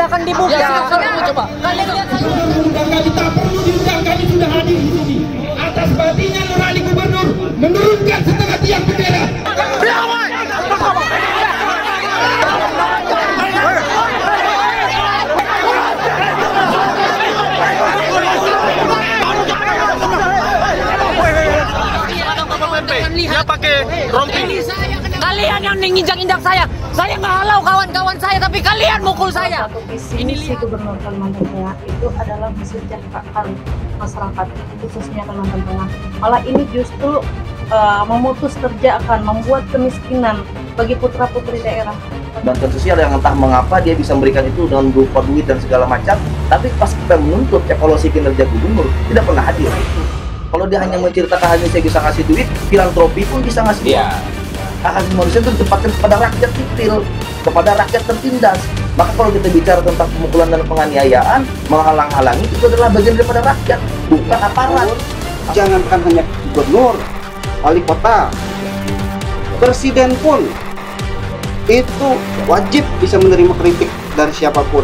silakan dibuka. Ya, coba. Kalian lihat saja. Tak perlu diundang, kami sudah hadir di sini. Atas batinya nurani gubernur menurunkan setengah tiang bendera. Dia pakai rompi. Kalian yang menginjak-injak saya. Saya nggak halau kawan-kawan saya, tapi kalian mukul saya. Ini si Gubernur Kalimantan Tengah itu adalah mensejahterakan masyarakat, khususnya Kalimantan Tengah. Malah ini justru memutus kerjaan, membuat kemiskinan bagi putra-putri daerah. Dan tentu saja yang entah mengapa dia bisa memberikan itu dengan berupa duit dan segala macam, tapi pas kita menuntut evaluasi kinerja gubernur tidak pernah hadir. Kalau dia hanya menceritakan hanya saya bisa ngasih duit, filantropi pun bisa ngasih duit. Hak asasi manusia itu ditempatkan kepada rakyat sipil, kepada rakyat tertindas. Maka kalau kita bicara tentang pemukulan dan penganiayaan, menghalang-halangi itu adalah bagian daripada rakyat, bukan aparat. Jangankan hanya gubernur, wali kota, presiden pun itu wajib bisa menerima kritik dari siapapun.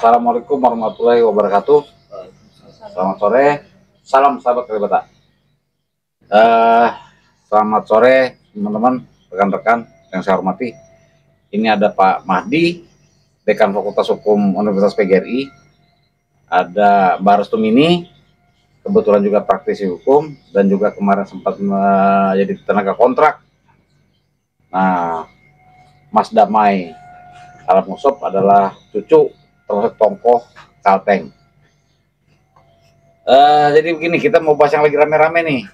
Assalamualaikum warahmatullahi wabarakatuh. Selamat sore, salam sahabat Kalibata. Selamat sore teman-teman, rekan-rekan yang saya hormati. Ini ada Pak Mahdi, Dekan Fakultas Hukum Universitas PGRI. Ada Mbak Restumini, kebetulan juga praktisi hukum dan juga kemarin sempat menjadi tenaga kontrak. Nah, Mas Damai Al-Musop adalah cucu termasuk tokoh Kalteng. Jadi begini, kita mau bahas yang lagi rame-rame nih,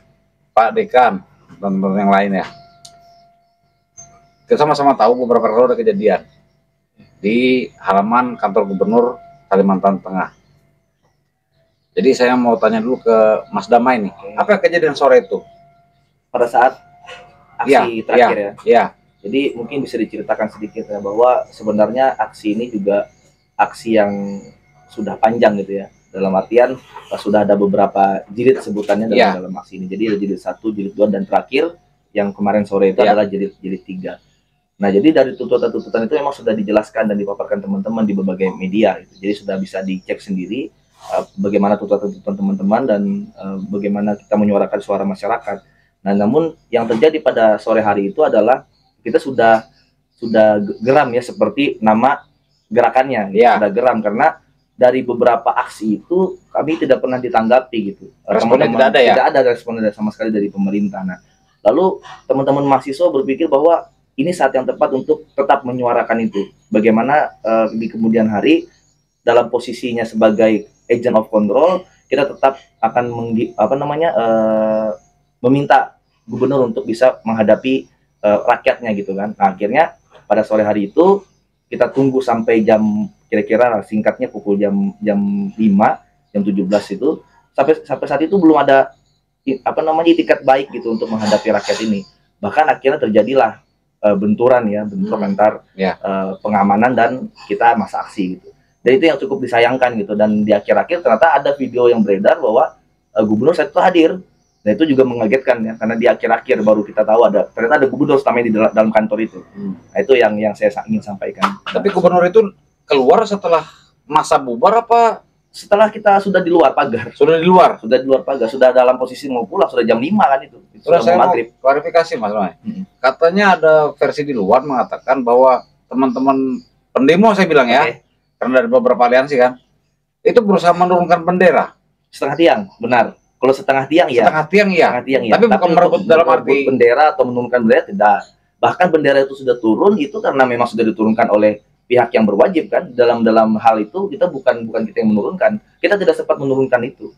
Pak Dekan dan yang lain ya. Kita sama-sama tahu beberapa kali ada kejadian di halaman kantor gubernur Kalimantan Tengah. Jadi saya mau tanya dulu ke Mas Damai nih, apa kejadian sore itu? Pada saat aksi terakhir ya. Iya. Jadi mungkin bisa diceritakan sedikit ya, bahwa sebenarnya aksi ini juga aksi yang sudah panjang gitu ya, dalam artian sudah ada beberapa jilid sebutannya dalam aksi ini. Jadi ada jilid 1, jilid 2, dan terakhir yang kemarin sore itu adalah jilid 3. Nah, jadi dari tuntutan-tuntutan itu memang sudah dijelaskan dan dipaparkan teman-teman di berbagai media gitu. Jadi sudah bisa dicek sendiri bagaimana tuntutan-tuntutan teman-teman dan bagaimana kita menyuarakan suara masyarakat. Nah, namun yang terjadi pada sore hari itu adalah kita sudah geram ya, seperti nama gerakannya, sudah geram karena dari beberapa aksi itu kami tidak pernah ditanggapi gitu. Responnya tidak ada ya? Tidak ada respon sama sekali dari pemerintah. Nah, lalu teman-teman mahasiswa berpikir bahwa ini saat yang tepat untuk tetap menyuarakan itu. Bagaimana di kemudian hari dalam posisinya sebagai agent of control, kita tetap akan meminta gubernur untuk bisa menghadapi rakyatnya gitu kan. Nah, akhirnya pada sore hari itu kita tunggu sampai jam, kira-kira singkatnya pukul jam 5, jam 17 itu, sampai saat itu belum ada itikat baik gitu untuk menghadapi rakyat ini. Bahkan akhirnya terjadilah benturan antar pengamanan dan kita masa aksi gitu. Dan itu yang cukup disayangkan gitu. Dan di akhir-akhir ternyata ada video yang beredar bahwa gubernur saat itu hadir. Dan itu juga mengagetkan ya, karena di akhir-akhir baru kita tahu ternyata ada gubernur selama di dalam kantor itu. Nah, itu yang saya ingin sampaikan. Tapi gubernur itu keluar setelah masa bubar apa setelah kita sudah di luar pagar? Sudah di luar pagar, sudah dalam posisi mau pulang, sudah jam 5 kan itu. Sudah saya mau klarifikasi Mas Damai. Katanya ada versi di luar mengatakan bahwa teman-teman pendemo, saya bilang ya, karena ada beberapa aliansi kan, itu berusaha menurunkan bendera setengah tiang, benar. Kalau setengah tiang ya. Setengah tiang ya. Tapi bukan merebut dalam arti bendera atau menurunkan bendera, tidak. Bahkan bendera itu sudah turun itu karena memang sudah diturunkan oleh pihak yang berwajib kan. Dalam hal itu kita bukan kita yang menurunkan. Kita tidak sempat menurunkan itu.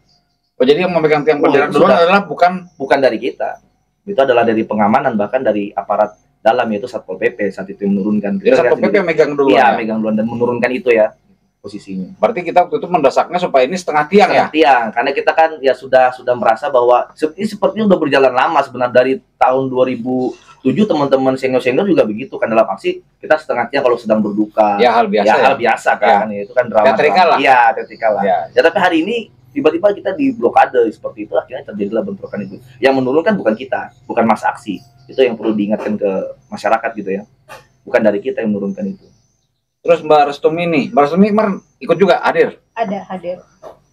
Oh, jadi yang memegang tiang bendera dulu adalah bukan dari kita. Itu adalah dari pengamanan, bahkan dari aparat dalam, yaitu Satpol PP saat itu yang menurunkan. Jadi Satpol PP yang megang duluan. Iya, megang duluan dan menurunkan itu ya posisinya. Berarti kita waktu itu mendasaknya supaya ini setengah tiang ya? Setengah tiang, karena kita kan ya sudah merasa bahwa ini sepertinya udah berjalan lama sebenarnya dari tahun 2019 setuju teman-teman senior juga begitu kan, dalam aksi kita setengahnya kalau sedang berduka. Ya hal biasa. Ya, hal biasa kan, ya, itu kan drama. Teatrikal lah. Iya, teatrikal lah. Ya. Ya, tapi hari ini tiba-tiba kita di blokade seperti itu, akhirnya terjadilah bentrokan itu. Yang menurunkan bukan kita, bukan masa aksi. Itu yang perlu diingatkan ke masyarakat gitu ya. Bukan dari kita yang menurunkan itu. Terus Mbak Restumi kemarin ikut juga hadir Ada hadir.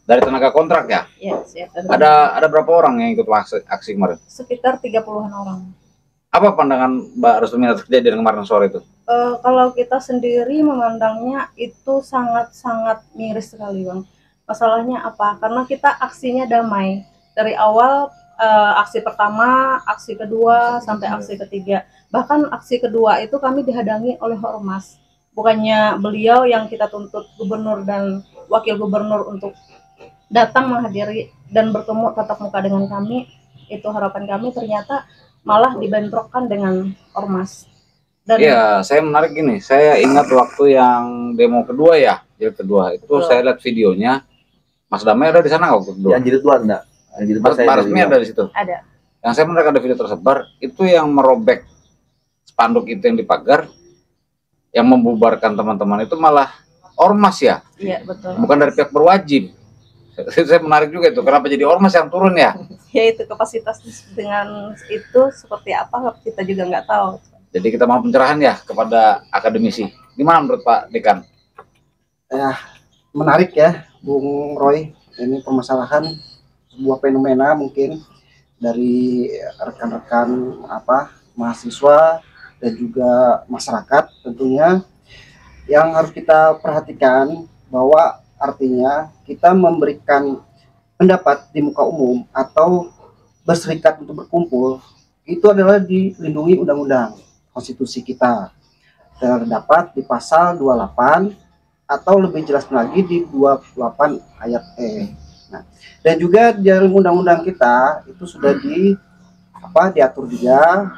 dari tenaga kontrak ya? Ya, siap. Ada berapa orang yang ikut aksi kemarin? Sekitar 30-an orang. Apa pandangan Mbak Restumi atas kejadian kemarin sore itu? Kalau kita sendiri memandangnya itu sangat-sangat miris sekali, Bang. Masalahnya apa? Karena kita aksinya damai. Dari awal aksi pertama, aksi kedua, sampai aksi ketiga. Bahkan aksi kedua itu kami dihadangi oleh ormas. Bukannya beliau yang kita tuntut, gubernur dan wakil gubernur, untuk datang menghadiri dan bertemu tatap muka dengan kami. Itu harapan kami, ternyata malah dibentrokkan dengan ormas. Dan Iya, saya menarik gini. Saya ingat waktu yang demo kedua ya, jilid kedua itu Betul. saya lihat videonya. Mas Damai ada di sana waktu kedua. Yang jilid 2 enggak. Yang jilid 2 saya Mbak Resmi ada di situ. ada. Yang saya menarik ada video tersebar itu yang merobek spanduk itu yang di pagar, yang membubarkan teman-teman itu malah ormas ya, Iya, betul. bukan dari pihak berwajib. Saya menarik juga itu. Kenapa jadi ormas yang turun ya? Ya, itu kapasitas dengan itu seperti apa kita juga nggak tahu. Jadi kita mau pencerahan ya kepada akademisi. Gimana menurut Pak Dekan? Menarik ya, Bung Roy. Ini permasalahan sebuah fenomena mungkin dari rekan-rekan mahasiswa dan juga masyarakat tentunya, yang harus kita perhatikan bahwa artinya kita memberikan pendapat di muka umum atau berserikat untuk berkumpul itu adalah dilindungi undang-undang konstitusi kita, terdapat di pasal 28 atau lebih jelas lagi di 28 ayat E. Nah, dan juga di dalam undang-undang kita itu sudah diatur juga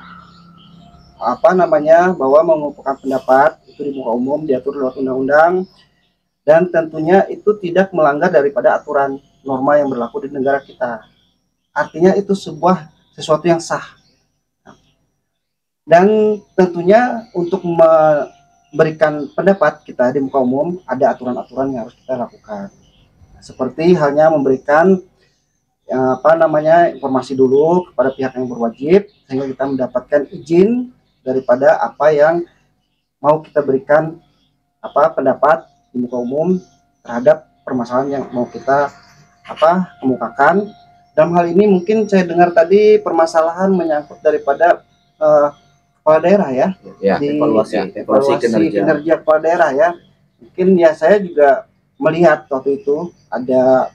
bahwa mengumpulkan pendapat itu di muka umum diatur lewat undang-undang, dan tentunya itu tidak melanggar daripada aturan norma yang berlaku di negara kita. Artinya itu sesuatu yang sah. Dan tentunya untuk memberikan pendapat kita di muka umum ada aturan-aturan yang harus kita lakukan. Seperti halnya memberikan informasi dulu kepada pihak yang berwajib sehingga kita mendapatkan izin daripada apa yang mau kita berikan pendapat di muka umum terhadap permasalahan yang mau kita kemukakan. Dalam hal ini mungkin saya dengar tadi permasalahan menyangkut daripada kepala daerah ya, di evaluasi kinerja kepala daerah ya. Mungkin ya saya juga melihat waktu itu ada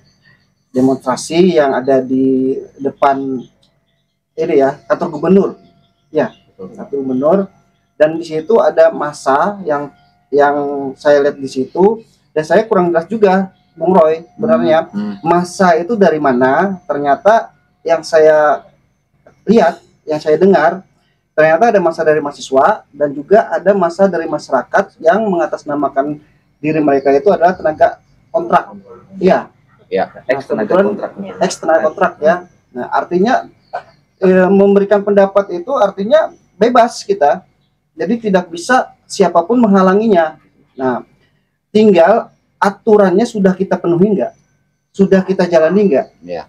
demonstrasi yang ada di depan ini ya, kantor gubernur ya, kantor gubernur, dan di situ ada massa yang saya lihat di situ, dan saya kurang jelas juga Bung Roy sebenarnya massa itu dari mana. Ternyata yang saya lihat, yang saya dengar, ternyata ada massa dari mahasiswa dan juga ada massa dari masyarakat yang mengatasnamakan diri mereka itu adalah tenaga kontrak. Iya. Ya, Eksternal kontrak ya. Nah, artinya memberikan pendapat itu artinya bebas kita. Jadi tidak bisa siapapun menghalanginya. Nah, tinggal aturannya sudah kita penuhi enggak? Sudah kita jalani enggak? Ya.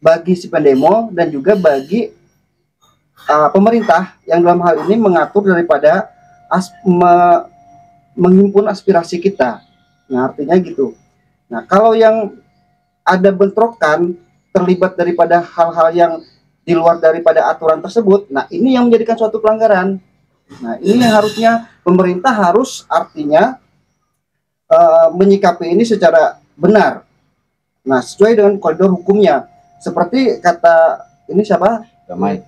Bagi si pendemo dan juga bagi pemerintah yang dalam hal ini mengatur daripada menghimpun aspirasi kita. Nah, artinya gitu. Nah, kalau yang ada bentrokan terlibat daripada hal-hal yang di luar daripada aturan tersebut, nah ini yang menjadikan suatu pelanggaran. Nah, ini yang harusnya pemerintah harus artinya menyikapi ini secara benar. Nah, sesuai dengan koridor hukumnya. Seperti kata ini siapa? Damai.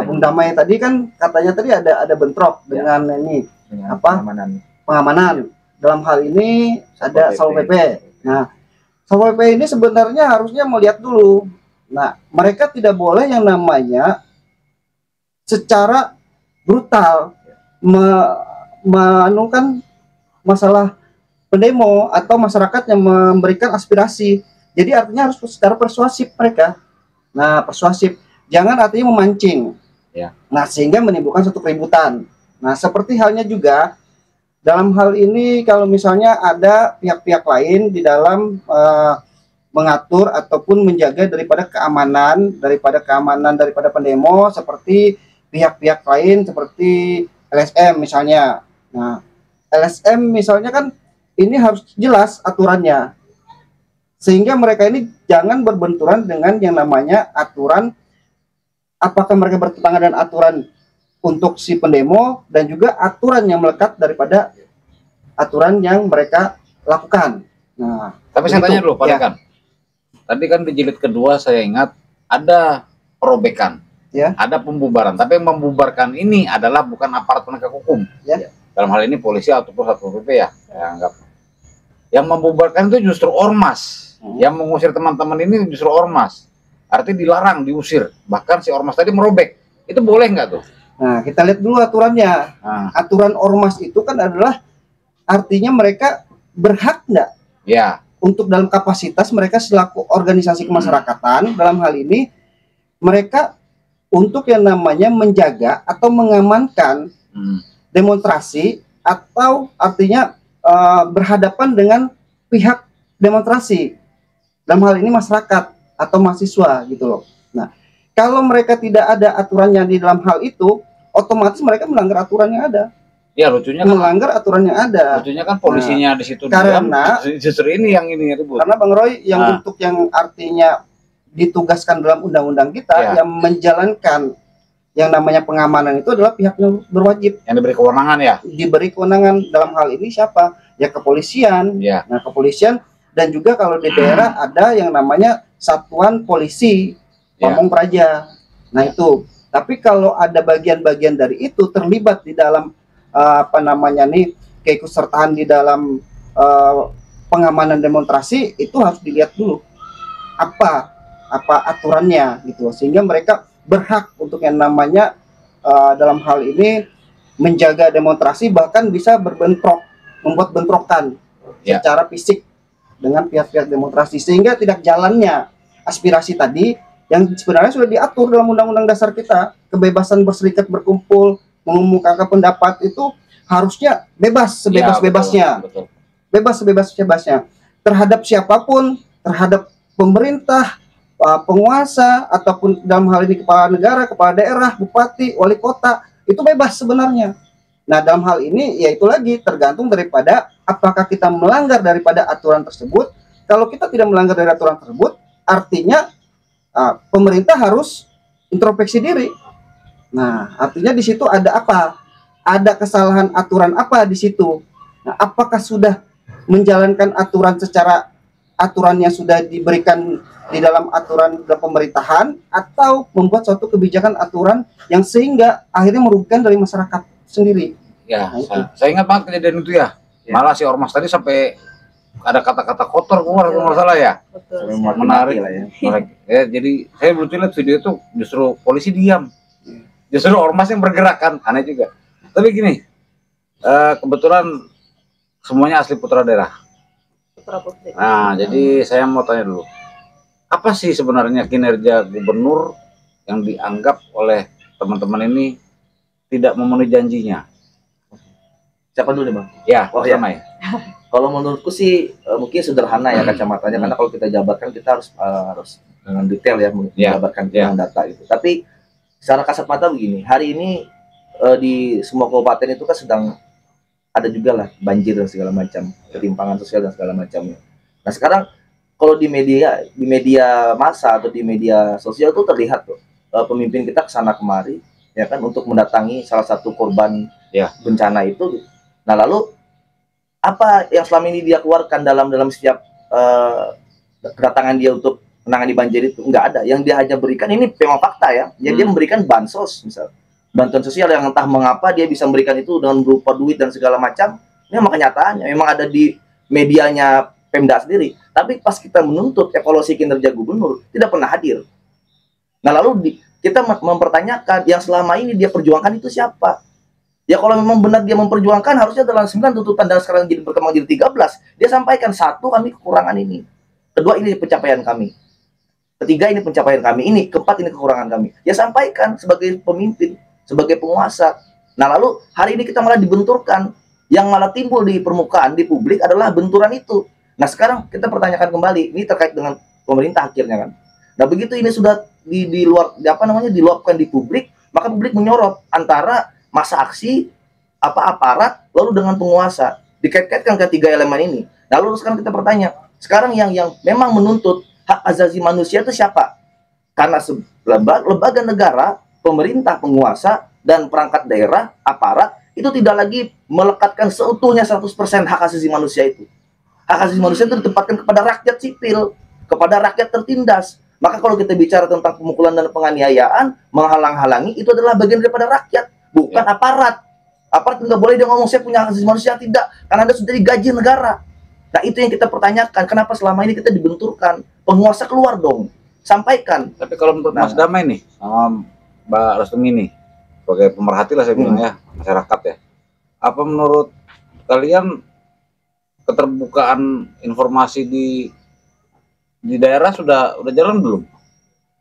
Bung Damai tadi kan katanya tadi ada bentrok dengan ini dengan pengamanan. Dalam hal ini ada Satpol PP. Nah, Satpol PP ini sebenarnya harusnya melihat dulu. Nah, mereka tidak boleh yang namanya secara brutal menganukan masalah pendemo atau masyarakat yang memberikan aspirasi. Jadi artinya harus secara persuasif mereka. Nah, persuasif. Jangan artinya memancing. Ya. Nah, sehingga menimbulkan suatu keributan. Nah, seperti halnya juga dalam hal ini kalau misalnya ada pihak-pihak lain di dalam mengatur ataupun menjaga daripada keamanan daripada pendemo, seperti pihak-pihak lain seperti LSM misalnya. Nah, LSM misalnya kan ini harus jelas aturannya, sehingga mereka ini jangan berbenturan dengan yang namanya aturan, apakah mereka bertentangan dengan aturan untuk si pendemo dan juga aturan yang melekat daripada aturan yang mereka lakukan. Nah, Tapi saya tanya dulu Pak ya. Dekan. Tadi kan di jilid kedua saya ingat ada perobekan, Ya. ada pembubaran. Tapi yang membubarkan ini adalah bukan aparat penegak hukum. Ya. Dalam hal ini polisi ataupun Satpol PP ya, saya anggap. Yang membubarkan itu justru ormas. Yang mengusir teman-teman ini justru ormas. Artinya dilarang, diusir. Bahkan si ormas tadi merobek. Itu boleh nggak tuh? Nah, kita lihat dulu aturannya. Nah, Aturan ormas itu kan adalah artinya mereka berhak nggak ya, untuk dalam kapasitas mereka selaku organisasi kemasyarakatan, dalam hal ini mereka untuk yang namanya menjaga atau mengamankan demonstrasi, atau artinya berhadapan dengan pihak demonstrasi, dalam hal ini masyarakat atau mahasiswa gitu loh. Nah, kalau mereka tidak ada aturannya di dalam hal itu, otomatis mereka melanggar aturan yang ada. ya lucunya kan, Melanggar aturan yang ada. polisinya di situ karena- diam, justru ini yang ini ribut. Karena Bang Roy yang Nah. untuk yang artinya ditugaskan dalam undang-undang kita, Ya. yang menjalankan yang namanya pengamanan itu adalah pihak yang berwajib, Yang diberi kewenangan ya. diberi kewenangan dalam hal ini siapa? Ya kepolisian. Ya. Nah, kepolisian, dan juga kalau di daerah ada yang namanya satuan polisi Ya. Pamong Praja. Nah, itu. Tapi kalau ada bagian-bagian dari itu terlibat di dalam apa namanya nih, keikutsertaan di dalam pengamanan demonstrasi, itu harus dilihat dulu apa aturannya gitu, sehingga mereka berhak untuk yang namanya dalam hal ini menjaga demonstrasi, bahkan bisa berbentrok, membuat bentrokan Ya. secara fisik dengan pihak-pihak demonstrasi, sehingga tidak jalannya aspirasi tadi yang sebenarnya sudah diatur dalam Undang-Undang Dasar kita. Kebebasan berserikat, berkumpul, mengumumkan pendapat itu harusnya bebas sebebas-bebasnya, Ya, betul. bebas sebebas-bebasnya terhadap siapapun, terhadap pemerintah, penguasa, ataupun dalam hal ini kepala negara, kepala daerah, bupati, wali kota, itu bebas sebenarnya. Nah, dalam hal ini yaitu lagi tergantung daripada apakah kita melanggar daripada aturan tersebut. Kalau kita tidak melanggar dari aturan tersebut, artinya pemerintah harus introspeksi diri. Nah, artinya di situ ada apa? Ada kesalahan aturan apa di situ? Nah, apakah sudah menjalankan aturan secara aturan yang sudah diberikan di dalam aturan pemerintahan, atau membuat suatu kebijakan aturan yang sehingga akhirnya merugikan dari masyarakat sendiri. Ya, Nah, itu. saya ingat banget kejadian itu ya. Ya. Malah si ormas tadi sampai ada kata-kata kotor keluar kalau nggak salah ya. Betul. Memang Menarik lah ya. Ya, jadi saya lucu lihat video itu justru polisi diam. Justru ormas yang bergerak kan, aneh juga. Tapi gini, kebetulan semuanya asli putra daerah. Putra Putri. Nah, jadi saya mau tanya dulu. Apa sih sebenarnya kinerja gubernur yang dianggap oleh teman-teman ini tidak memenuhi janjinya? Siapa dulu nih, Bang? Ya, Oh, sama ya. Kalau menurutku sih mungkin sederhana ya kacamatanya, karena kalau kita jabarkan kita harus dengan detail ya menjabarkan dengan data itu. Tapi secara kasat mata begini, hari ini di semua kabupaten itu kan sedang ada juga lah banjir dan segala macam, ketimpangan sosial dan segala macamnya. Nah, sekarang kalau di media massa atau di media sosial tuh terlihat tuh pemimpin kita kesana kemari ya kan untuk mendatangi salah satu korban Ya. bencana itu. Nah, lalu apa yang selama ini dia keluarkan dalam setiap kedatangan dia untuk menangani banjir itu? Nggak ada. Yang dia hanya berikan, ini memang fakta ya, dia memberikan bansos, misal bantuan sosial yang entah mengapa dia bisa memberikan itu dengan berupa duit dan segala macam. Ini memang kenyataannya, memang ada di medianya Pemda sendiri. Tapi pas kita menuntut evaluasi kinerja gubernur, tidak pernah hadir. Nah, lalu kita mempertanyakan yang selama ini dia perjuangkan itu siapa? Ya, kalau memang benar dia memperjuangkan, harusnya dalam 9 tuntutan dan sekarang jadi berkembang jadi 13, dia sampaikan, satu, kami kekurangan ini. Kedua, ini pencapaian kami. ketiga ini pencapaian kami, ini keempat ini kekurangan kami. Ya sampaikan sebagai pemimpin, sebagai penguasa. Nah lalu hari ini kita malah dibenturkan. Yang malah timbul di permukaan, di publik adalah benturan itu. Nah sekarang kita pertanyakan kembali, ini terkait dengan pemerintah akhirnya kan. Nah begitu ini sudah diluapkan di publik, maka publik menyorot antara masa aksi, aparat, lalu dengan penguasa. Dikait-kaitkan ketiga elemen ini. Nah lalu sekarang kita bertanya, sekarang yang memang menuntut hak asasi manusia itu siapa? Karena lembaga negara, pemerintah, penguasa, dan perangkat daerah, aparat, itu tidak lagi melekatkan seutuhnya 100% hak asasi manusia itu. Hak asasi manusia itu ditempatkan kepada rakyat sipil, kepada rakyat tertindas. Maka kalau kita bicara tentang pemukulan dan penganiayaan, menghalang-halangi, itu adalah bagian daripada rakyat, bukan aparat. Aparat nggak boleh dia ngomong, saya punya hak asasi manusia, tidak. Karena Anda sudah digaji negara. Nah itu yang kita pertanyakan, kenapa selama ini kita dibenturkan? Penguasa keluar dong, sampaikan. Tapi kalau menurut Mas Damai nih, sama Mbak Rostumi nih, sebagai pemerhati lah saya bilang ya, masyarakat ya. Apa menurut kalian keterbukaan informasi di daerah sudah jalan belum?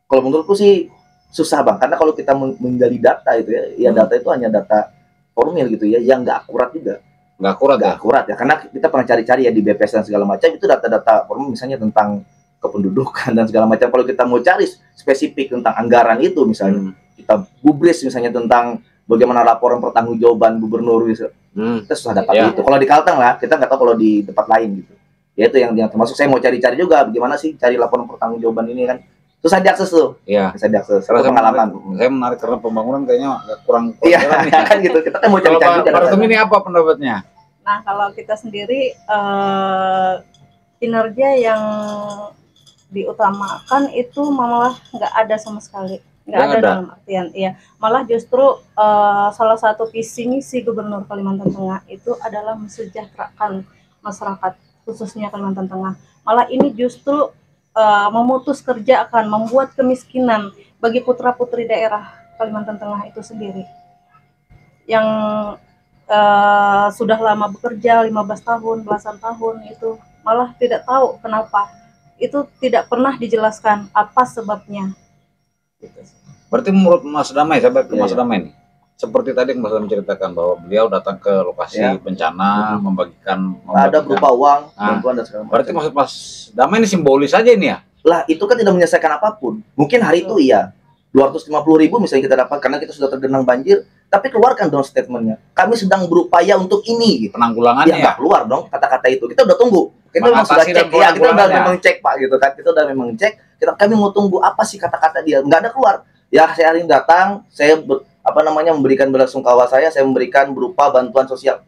Kalau menurutku sih susah bang, karena kalau kita menggali data itu ya, data itu hanya data formil gitu ya, yang nggak akurat juga. Nggak akurat, nggak akurat ya, karena kita pernah cari-cari ya di BPS dan segala macam, itu data-data formil misalnya tentang kependudukan dan segala macam. Kalau kita mau cari spesifik tentang anggaran itu misalnya, kita gubris misalnya tentang bagaimana laporan pertanggungjawaban gubernur gitu. Kita susah dapat itu. Kalau di Kalteng lah, kita nggak tahu kalau di tempat lain gitu. Ya itu yang termasuk saya mau cari-cari juga, bagaimana sih cari laporan pertanggungjawaban ini kan. Susah diakses tuh. Iya. Bisa diakses. Karena pengalaman. Saya menarik karena pembangunan kayaknya agak kurang. Iya, kan gitu. Kita kan mau cari-cari juga. Pak ini apa pendapatnya? Nah, kalau kita sendiri kinerja yang diutamakan itu malah nggak ada sama sekali, nggak ada dalam artian, iya, malah justru salah satu visi misi Gubernur Kalimantan Tengah itu adalah mensejahterakan masyarakat khususnya Kalimantan Tengah. Malah ini justru memutus kerjaan, membuat kemiskinan bagi putra putri daerah Kalimantan Tengah itu sendiri yang sudah lama bekerja 15 tahun, belasan tahun, itu malah tidak tahu kenapa. Itu tidak pernah dijelaskan apa sebabnya. Berarti menurut Mas Damai, saya ke Mas Damai nih, seperti tadi Mas Damai menceritakan bahwa beliau datang ke lokasi bencana, membagikan ada berupa uang, bantuan dan segala macam. Berarti maksud Mas Damai ini simbolis aja ini ya? Lah itu kan tidak menyelesaikan apapun. Mungkin hari itu iya 250.000 misalnya kita dapat karena kita sudah tergenang banjir, tapi keluarkan dong statementnya. Kami sedang berupaya untuk ini. Gitu. Penanggulangannya ya? Nggak keluar dong kata-kata itu. Kita udah tunggu. Kita memang sudah cek. Ya, kita udah memang cek Pak gitu kan. Kita udah memang cek. Kami mau tunggu apa sih kata-kata dia. Nggak ada keluar. Ya saya hari ini datang, saya memberikan belasungkawa saya memberikan berupa bantuan sosial.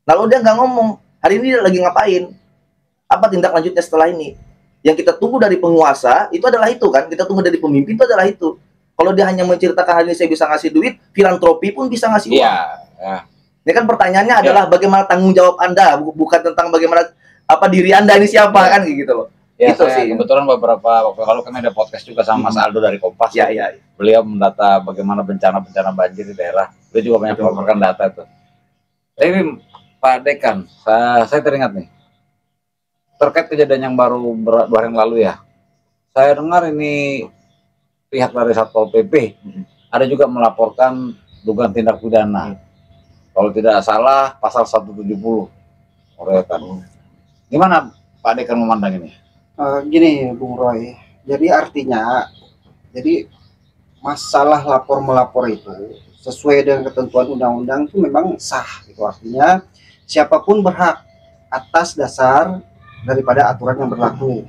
Lalu dia nggak ngomong. Hari ini dia lagi ngapain? Apa tindak lanjutnya setelah ini? Yang kita tunggu dari penguasa itu adalah itu kan. Kita tunggu dari pemimpin itu adalah itu. Kalau dia hanya menceritakan hari ini saya bisa ngasih duit, filantropi pun bisa ngasih uang. Ini kan pertanyaannya adalah bagaimana tanggung jawab Anda, bukan tentang bagaimana diri Anda ini siapa kan gitu loh. Ya, itu sih. Kebetulan beberapa waktu lalu kami ada podcast juga sama Mas Aldo dari Kompas. Beliau mendata bagaimana bencana banjir di daerah. Beliau juga banyak melaporkan data itu. Tapi Pak Dekan, saya teringat nih terkait kejadian yang baru 2 hari yang lalu ya. Saya dengar ini pihak dari Satpol PP ada juga melaporkan dugaan tindak pidana. Kalau tidak salah pasal 170. Gimana Pak Dekan memandang ini? Gini Bung Roy, jadi artinya masalah lapor melapor itu sesuai dengan ketentuan undang-undang itu memang sah. Itu artinya siapapun berhak atas dasar daripada aturan yang berlaku.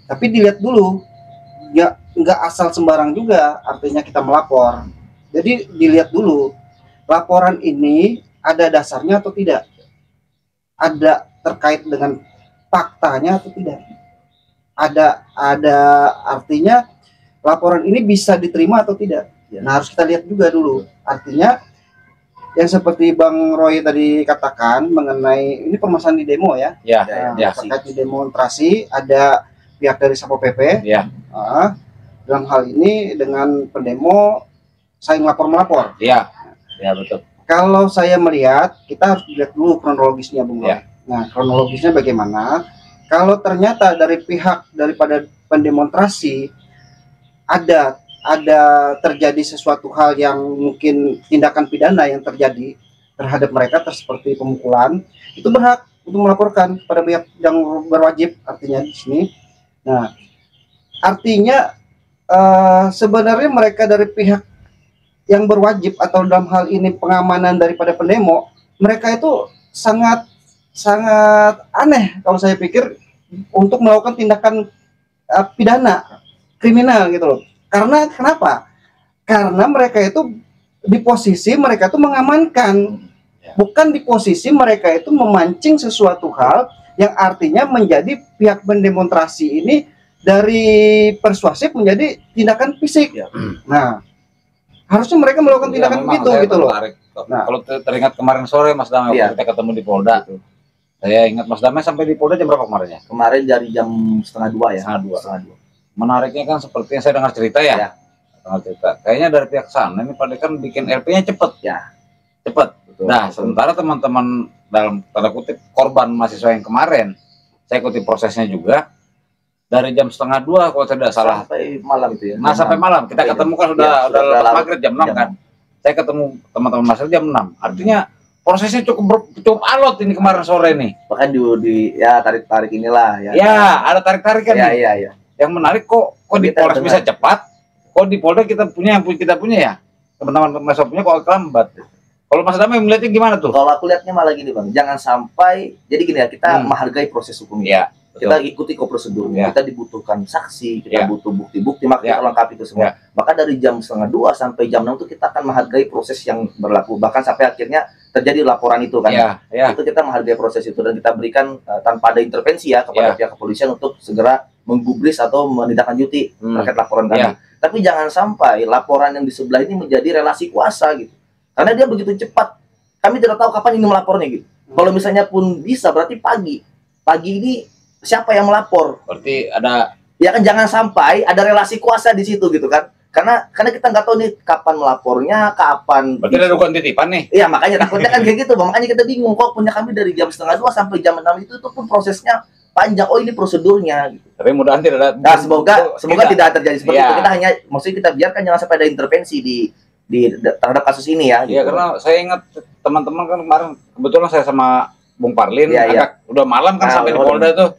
Tapi dilihat dulu, nggak asal sembarang juga artinya kita melapor. Jadi dilihat dulu laporan ini ada dasarnya atau tidak, ada terkait dengan faktanya atau tidak, ada artinya laporan ini bisa diterima atau tidak. Nah harus kita lihat juga dulu. Artinya yang seperti Bang Roy tadi katakan mengenai ini permasalahan di demo ya, terkait di demonstrasi ada pihak dari Satpol PP. Dalam hal ini dengan pendemo saling lapor melapor. Iya, betul. Kalau saya melihat kita harus lihat dulu kronologisnya Bung Roy. Nah kronologisnya bagaimana? Kalau ternyata dari pihak daripada pendemonstrasi ada terjadi sesuatu hal yang mungkin tindakan pidana yang terjadi terhadap mereka seperti pemukulan, itu berhak untuk melaporkan kepada pihak yang berwajib, artinya di sini. Nah, artinya sebenarnya mereka dari pihak yang berwajib atau dalam hal ini pengamanan daripada pendemo, mereka itu sangat aneh kalau saya pikir untuk melakukan tindakan pidana kriminal gitu loh. Karena kenapa? Karena mereka itu di posisi mereka itu mengamankan, bukan di posisi mereka itu memancing sesuatu hal yang artinya menjadi pihak mendemonstrasi ini dari persuasif menjadi tindakan fisik. Nah, harusnya mereka melakukan tindakan gitu loh. Nah, kalau teringat kemarin sore Mas Damai kita ketemu di Polda, saya ingat Mas Damai sampai di Polda jam berapa kemarin ya? Kemarin dari jam setengah 2 ya. Setengah dua. Menariknya kan seperti yang saya dengar cerita ya. Dengar cerita. Kayaknya dari pihak sana ini pada kan bikin LP-nya cepet ya. Cepet. Betul, nah, sementara teman-teman dalam tanda kutip korban mahasiswa yang kemarin, saya ikuti prosesnya juga dari jam setengah 2 kalau saya tidak salah sampai malam itu ya. Nah, sampai malam kita ketemu kan udah maghrib jam 6 kan. Saya ketemu teman-teman mahasiswa jam 6. Artinya prosesnya cukup alot ini kemarin sore nih. Bahkan di ya tarik-tarik inilah ya. Ya, ada tarik-tarikan nih. Iya. Yang menarik kok di Polres bisa cepat, kok di Polda kita punya yang kita punya ya, teman-teman mahasiswa punya kok lambat. Kalau Mas Damai melihatnya gimana tuh? Kalau aku lihatnya malah gini Bang, jangan sampai jadi gini ya, kita menghargai proses hukumnya. Kita ikuti kok prosedurnya. Kita dibutuhkan saksi, kita butuh bukti-bukti, maka kita lengkapi itu semua. Maka dari jam setengah 2 sampai jam 6 itu kita akan menghargai proses yang berlaku, bahkan sampai akhirnya terjadi laporan itu kan. Itu kita menghargai proses itu dan kita berikan tanpa ada intervensi ya kepada pihak kepolisian untuk segera menggubris atau menindaklanjuti terkait laporan kami. Tapi jangan sampai laporan yang di sebelah ini menjadi relasi kuasa gitu. Karena dia begitu cepat. Kami tidak tahu kapan ini melapornya gitu. Kalau misalnya pun bisa berarti pagi. Pagi ini siapa yang melapor? Berarti ada ya kan, jangan sampai ada relasi kuasa di situ gitu kan. Karena kita nggak tahu nih kapan melapornya, kapan. Berarti ada dugaan titipan nih. Iya, makanya takutnya kan kayak gitu, Bang. Makanya kita bingung kok punya kami dari jam setengah 2 sampai jam 6 itu pun prosesnya panjang. Oh, ini prosedurnya gitu. Tapi mudahan tidak ada. Nah, semoga tidak terjadi seperti itu. Kita hanya maksudnya kita biarkan jangan sampai ada intervensi di terhadap kasus ini ya. Iya, gitu. karena saya ingat teman-teman kan kemarin kebetulan saya sama Bung Parlin agak udah malam kan sampai di Polda tuh.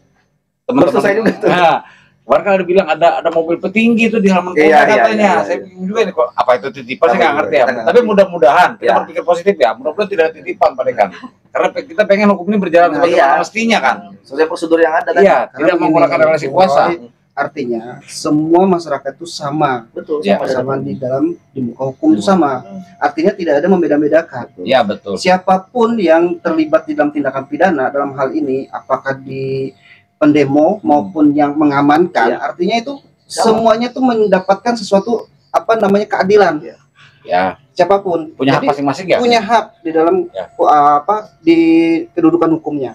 Teman-teman juga tuh. Nah, kemarin kan ada bilang ada mobil petinggi tuh di halaman Polda katanya. Saya bingung juga nih kok apa itu titipan, saya nggak ngerti ya. Tapi mudah-mudahan kita berpikir positif ya. Mudah-mudahan tidak ada titipan Pak Dekan. Karena kita pengen hukum ini berjalan sebagaimana mestinya kan. Sesuai prosedur yang ada kan. Iya, tidak menggunakan relasi kuasa. Artinya semua masyarakat itu sama. Betul, sama di muka hukum itu sama. Artinya tidak ada membeda-bedakan. Iya, betul. Siapapun yang terlibat di dalam tindakan pidana dalam hal ini, apakah di pendemo maupun yang mengamankan, artinya itu semuanya itu mendapatkan sesuatu keadilan. Ya. Siapapun punya hak masing-masing ya. Punya hak di dalam di kedudukan hukumnya.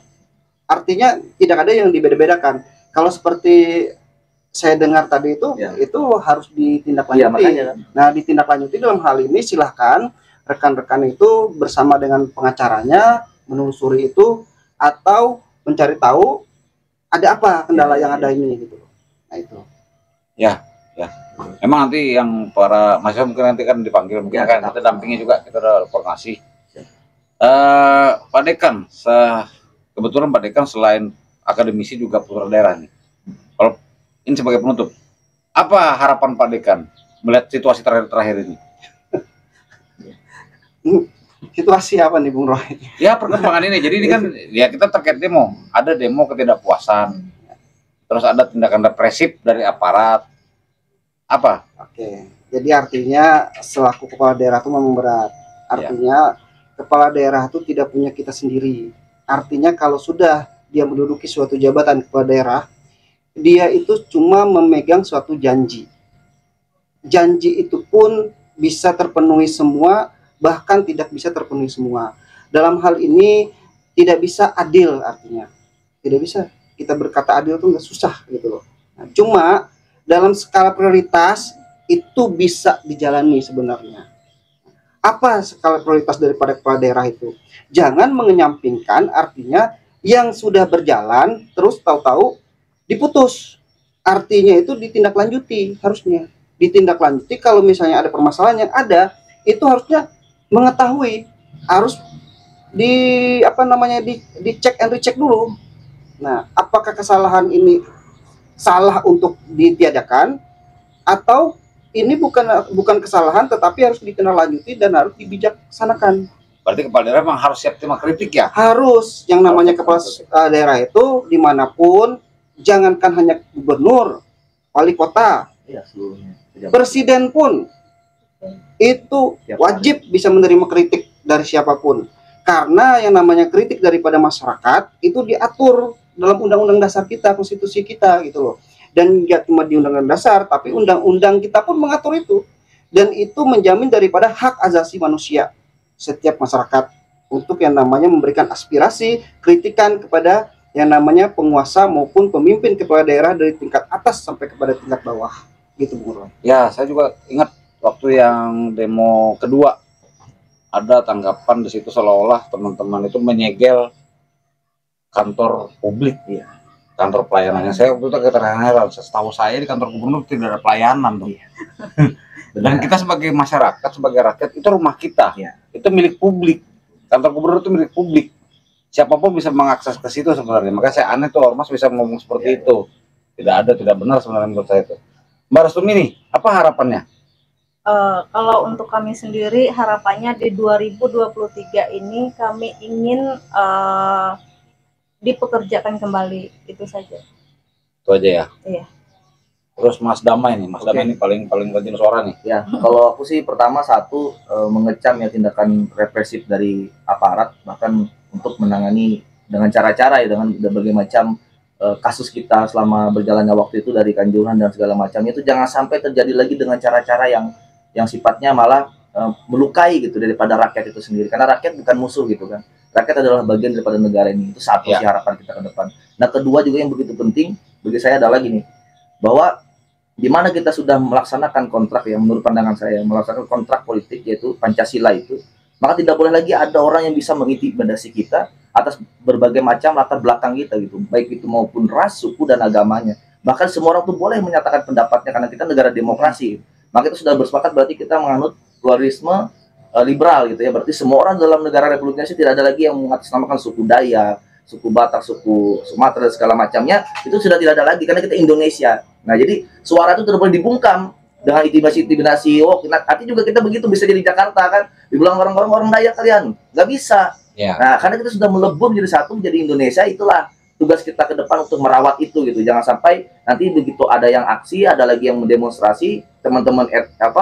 Artinya tidak ada yang dibeda-bedakan. Kalau seperti saya dengar tadi itu harus ditindaklanjuti. Nah, ditindaklanjuti dalam hal ini silahkan rekan-rekan itu bersama dengan pengacaranya menelusuri itu atau mencari tahu ada apa kendala yang ada ini gitu. Nah, itu. Ya. Emang nanti yang para mahasiswa mungkin nanti kan dipanggil, mungkin kan kita dampingi juga, kita udah koordinasi. Pak Dekan, kebetulan Pak Dekan selain akademisi juga putra daerah nih. Kalau ini sebagai penutup, apa harapan Pak Dekan melihat situasi terakhir ini? Situasi apa nih Bung Roy? Ya, perkembangan ini. Jadi ini kan ya kita terkait demo, ada demo ketidakpuasan, terus ada tindakan represif dari aparat. Apa? Oke, jadi artinya selaku kepala daerah itu memang berat. Artinya kepala daerah itu tidak punya kita sendiri. Artinya kalau sudah dia menduduki suatu jabatan kepala daerah, dia itu cuma memegang suatu janji. Janji itu pun bisa terpenuhi semua, bahkan tidak bisa terpenuhi semua. Dalam hal ini tidak bisa adil, artinya tidak bisa kita berkata adil itu nggak susah gitu loh. Nah, cuma dalam skala prioritas itu bisa dijalani sebenarnya. Apa skala prioritas daripada kepala daerah itu? Jangan mengenyampingkan, artinya yang sudah berjalan terus tahu-tahu diputus. artinya itu ditindaklanjuti, harusnya ditindaklanjuti. Kalau misalnya ada permasalahan yang ada, itu harusnya mengetahui, harus dicek and recheck dulu. Nah, apakah kesalahan ini salah untuk ditiadakan, atau ini bukan kesalahan tetapi harus ditindaklanjuti dan harus dibijaksanakan. Berarti kepala daerah memang harus siap terima kritik ya? Harus, yang namanya kepala daerah itu dimanapun, jangankan hanya gubernur, wali kota, Iya, seluruhnya. presiden pun itu wajib bisa menerima kritik dari siapapun. Karena yang namanya kritik daripada masyarakat itu diatur dalam undang-undang dasar kita, konstitusi kita gitu loh. Dan nggak cuma di undang-undang dasar, tapi undang-undang kita pun mengatur itu. Dan itu menjamin daripada hak asasi manusia setiap masyarakat untuk yang namanya memberikan aspirasi, kritikan kepada yang namanya penguasa maupun pemimpin kepala daerah dari tingkat atas sampai kepada tingkat bawah. Gitu, Bung Ron. Ya, saya juga ingat waktu yang demo kedua, ada tanggapan di situ seolah-olah teman-teman itu menyegel kantor publik, ya, kantor pelayanannya. Saya waktu itu heran, setahu saya di kantor gubernur tidak ada pelayanan dong. Dan kita sebagai masyarakat, sebagai rakyat, itu rumah kita, itu milik publik. Kantor gubernur itu milik publik. Siapapun bisa mengakses ke situ sebenarnya. Makanya saya aneh tuh ormas bisa ngomong seperti itu. Tidak benar sebenarnya menurut saya itu. Mbak Restumi nih, apa harapannya? Kalau untuk kami sendiri, harapannya di 2023 ini kami ingin dipekerjakan kembali, itu saja. Itu aja ya? Iya. Terus Mas Damai nih, Mas Damai ini paling rajin suara nih. Ya, kalau aku sih pertama satu mengecam ya tindakan represif dari aparat, bahkan untuk menangani dengan cara-cara ya, dengan berbagai macam kasus kita selama berjalannya waktu itu dari Kanjuruhan dan segala macamnya, itu jangan sampai terjadi lagi dengan cara-cara yang sifatnya malah melukai gitu daripada rakyat itu sendiri, karena rakyat bukan musuh gitu kan. Rakyat adalah bagian daripada negara ini. Itu satu sih harapan kita ke depan. Nah, kedua juga yang begitu penting bagi saya adalah gini, bahwa di mana kita sudah melaksanakan kontrak yang menurut pandangan saya melaksanakan kontrak politik yaitu Pancasila itu, maka tidak boleh lagi ada orang yang bisa mengintimidasi kita atas berbagai macam latar belakang kita gitu, baik itu maupun ras, suku dan agamanya. Bahkan semua orang tuh boleh menyatakan pendapatnya karena kita negara demokrasi. Maka itu sudah bersepakat berarti kita menganut pluralisme liberal gitu ya. Berarti semua orang dalam negara Republik Indonesia tidak ada lagi yang mengatasnamakan suku Dayak, suku Batak, suku Sumatera dan segala macamnya. Itu sudah tidak ada lagi karena kita Indonesia. Nah, jadi suara itu tidak boleh dibungkam dengan intimidasi. Oh, nanti juga kita begitu bisa jadi Jakarta kan, dibilang orang Dayak kalian, nggak bisa. Nah, karena kita sudah melebur menjadi satu, menjadi Indonesia. Itulah tugas kita ke depan untuk merawat itu gitu. Jangan sampai nanti begitu ada yang aksi, ada lagi yang mendemonstrasi, teman-teman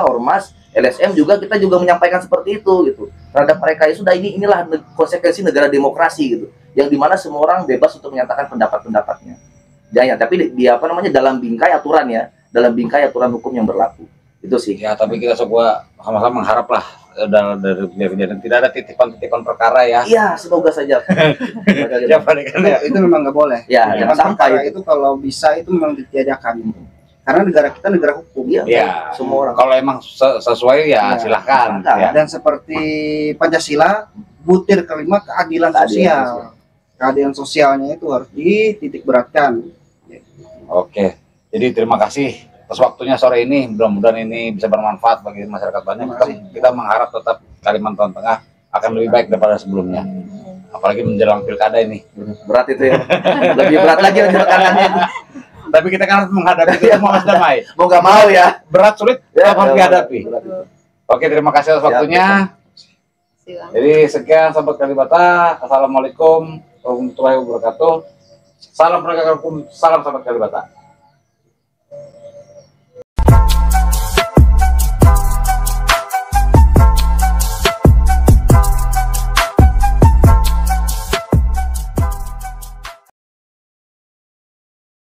ormas, LSM juga kita juga menyampaikan seperti itu gitu terhadap mereka. Ya sudah, inilah konsekuensi negara demokrasi gitu, yang dimana semua orang bebas untuk menyatakan pendapat-pendapatnya. Ya, tapi dalam bingkai aturan ya, dalam bingkai aturan hukum yang berlaku. Itu sih. Ya, tapi kita semua sama-sama mengharap lah dari kejadian tidak ada titipan perkara ya. Iya, semoga saja. Ya, itu memang nggak boleh. Ya, jangan sampai itu kalau bisa itu memang ditiadakan. Karena negara kita negara hukum. Iya, semua orang. Kalau emang sesuai ya silahkan. Ya. Dan seperti Pancasila, butir kelima keadilan sosial. Keadilan sosialnya itu harus dititik beratkan. Oke, jadi terima kasih atas waktunya sore ini. Mudah-mudahan ini bisa bermanfaat bagi masyarakat banyak. Kita mengharap tetap Kalimantan Tengah akan lebih baik daripada sebelumnya. Apalagi menjelang pilkada ini. Berat itu ya. Lebih berat lagi tekanannya. Tapi kita kan harus menghadapi itu semua, Mas Damai. Mau nggak mau ya. Berat sulit harus dihadapi. Oke, terima kasih atas waktunya. Jadi sekian sahabat Kalibata. Assalamualaikum warahmatullahi wabarakatuh. Salam penegakan hukum, salam sahabat Kalibata.